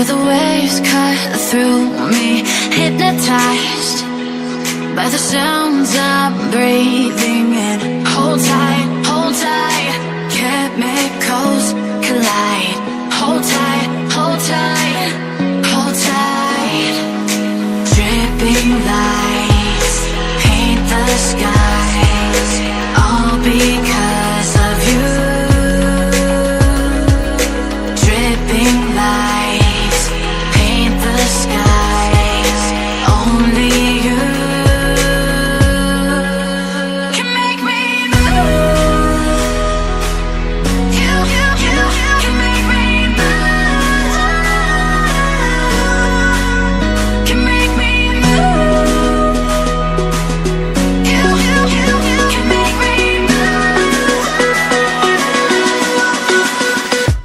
hear the waves cut through me, hypnotized by the sounds I'm breathing in. Hold tight, chemicals collide. Hold tight, hold tight, hold tight. Dripping lights paint the skies, all because of you. Dripping lights paint the skies, only you can make me move. You can make me move. Can make me move. You can make me move.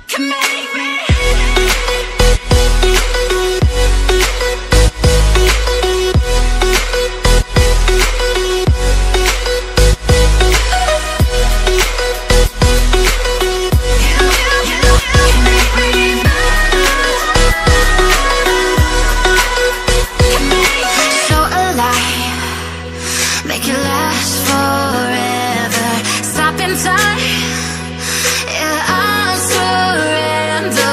Can make me. So alive, make it last forever. Stop in time, yeah, I'm surrendering.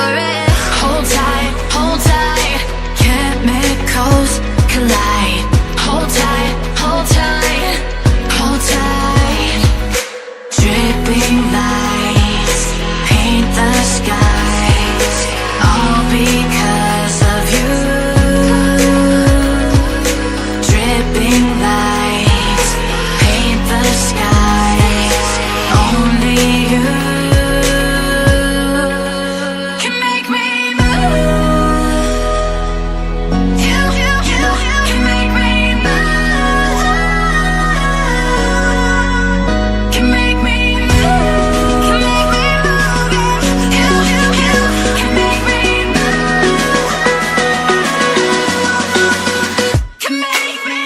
Hold tight, chemicals collide. Hold tight, hold tight, hold tight. Dripping lights paint the skies, all because of you. Dripping lights paint the skies, only you can make me move. You can make me move. Can make me move. Can make me move. You can make me move. Can make me.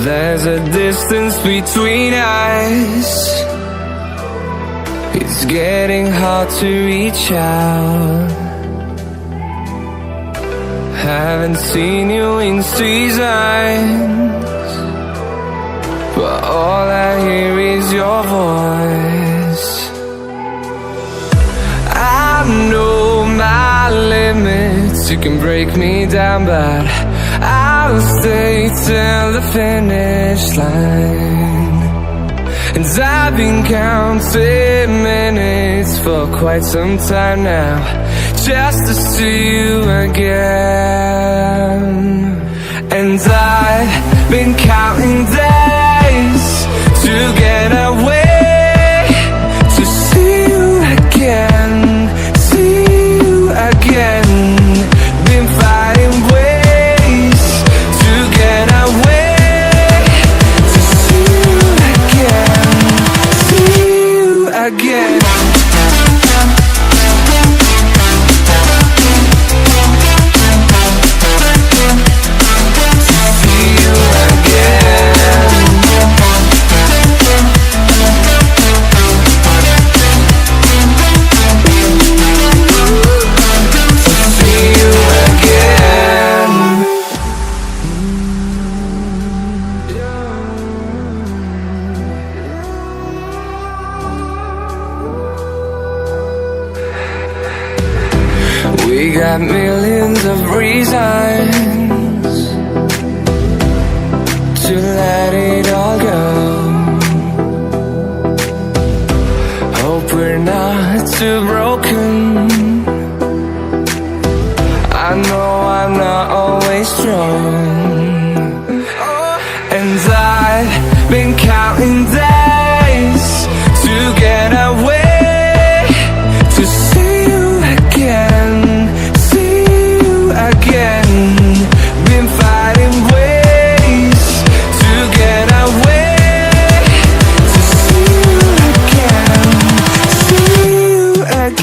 There's a distance between us. It's getting hard to reach out. Haven't seen you in seasons, but all I hear is your voice. I know my limits, you can break me down, but I'll stay till the finish line. And I've been counting minutes for quite some time now, just to see you again. And I've been counting days to get away, to see you again, see you again. Been fighting ways to get away, to see you again, see you again. We got millions of reasons to too broken. I know I'm not always strong, and I've been counting days to get away, to see you again, see you again. Been fighting ways to get away, to see you again, see you again.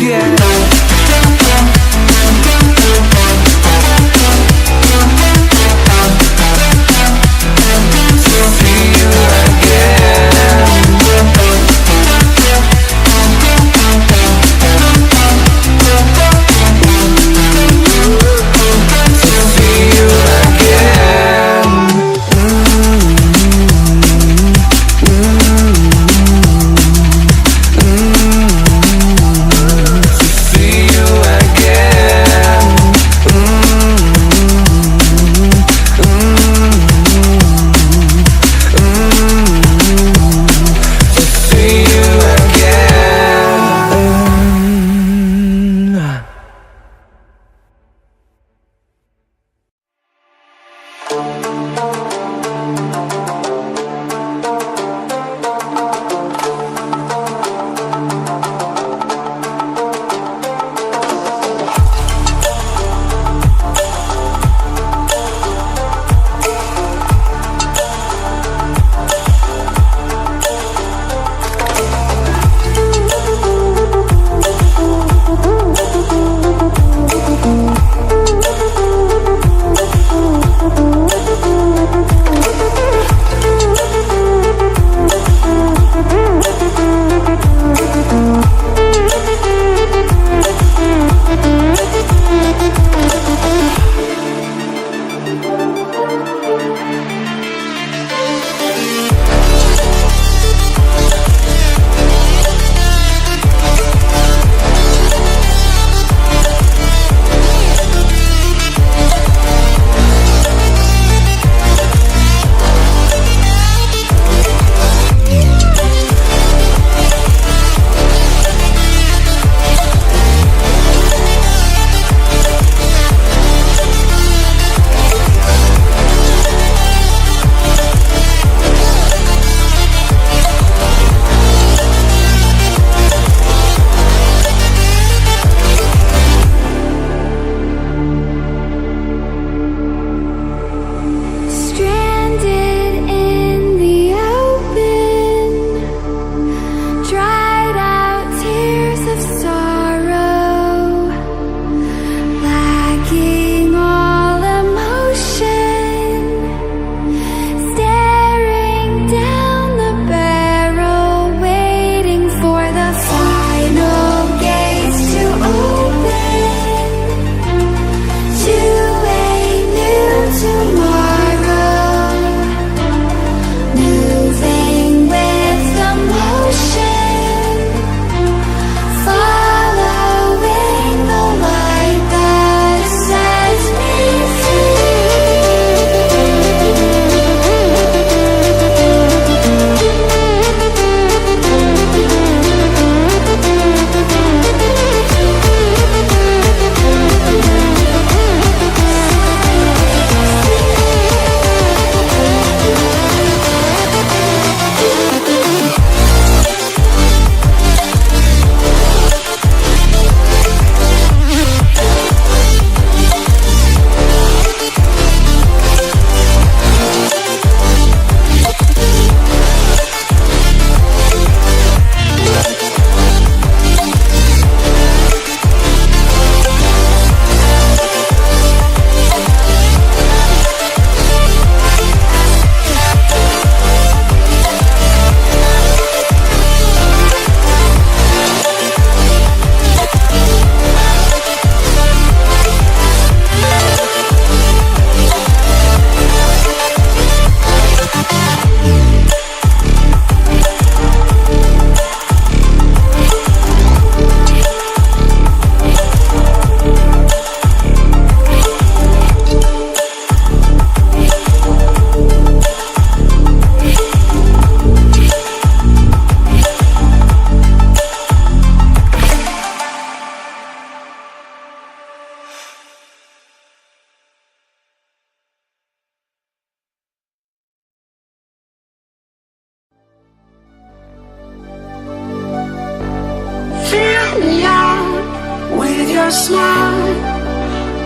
me out with your smile.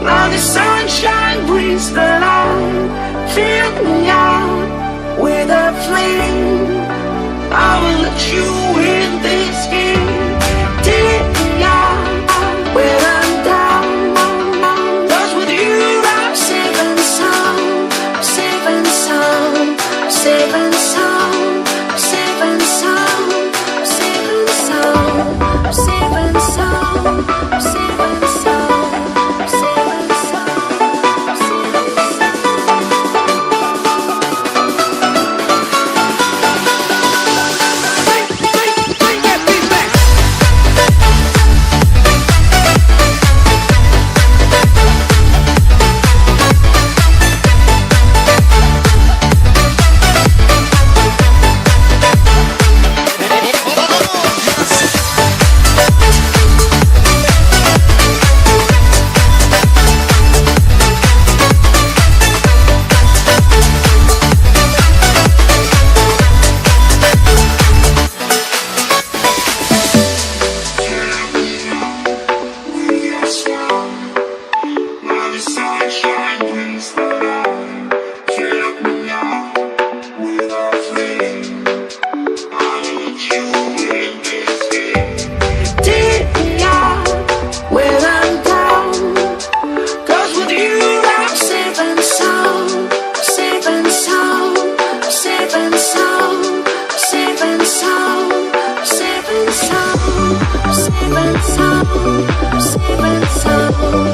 Now the sunshine brings the light. Fill me out with a flame. I will let you in this game. Take me out when I'm down. 'Cause with you I'm safe and sound. Safe and sound. Safe and sound. Safe and sound. Safe and sound. Safe and sound. Safe and sound. Safe and sound. Safe and sound.